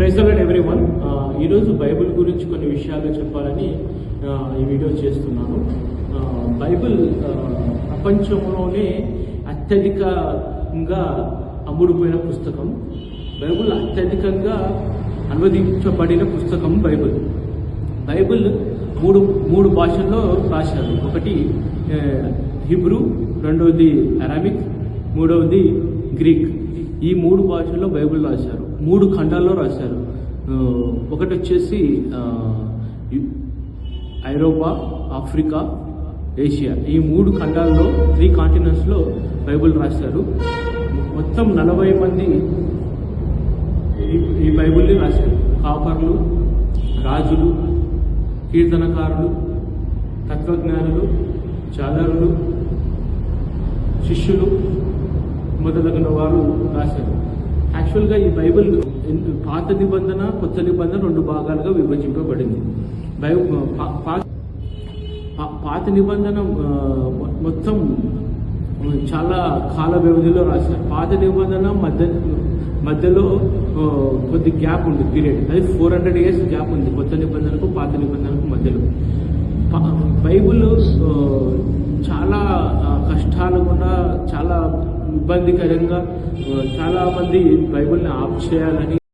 Praise the Lord everyone. ఈరోజు Bible గురించి కొన్ని విషయాలు చెప్పాలని ఈ వీడియో చేస్తున్నాను. బైబిల్ ప్రపంచంలోనే అత్యధికంగా అమ్ముడుపోయిన పుస్తకం. బైబిల్ అత్యధికంగా అనువదించబడిన పుస్తకం బైబిల్. బైబిల్ మూడు భాషల్లో రాశారు. ఒకటి హిబ్రూ, రెండవది అరామిక్, మూడవది గ్రీక్. ఈ మూడు భాషల్లో బైబిల్ రాశారు. 3 ఖండాల్లో రాశారు. ఒకటి వచ్చేసి ఐరోపా, ఆఫ్రికా, ఏషియా. ఈ 3 ఖండాల్లో 3 కాంటినెంట్స్లో బైబిల్ రాశారు. మొత్తం 40 మంది ఈ బైబిల్ని రాశారు. కాపర్లు, రాజులు, కీర్తనకారులు, తత్వజ్ఞానులు, చాదరులు, శిష్యులు మొదలగిన వారు రాశారు. యాక్చువల్గా ఈ బైబిల్ పాత నిబంధన, కొత్త నిబంధన 2 భాగాలుగా విభజింపబడింది. పాత నిబంధన మొత్తం చాలా కాల వ్యవధిలో రాశారు. పాత నిబంధన మధ్యలో కొద్ది గ్యాప్ ఉంది, పీరియడ్. అది 400 years గ్యాప్ ఉంది కొత్త నిబంధనకు పాత నిబంధనకు మధ్యలో. బైబిల్ చాలా కష్టాలు కూడా, చాలా ఇబ్బందికరంగా చాలామంది బైబిల్ని ఆఫ్ చేయాలని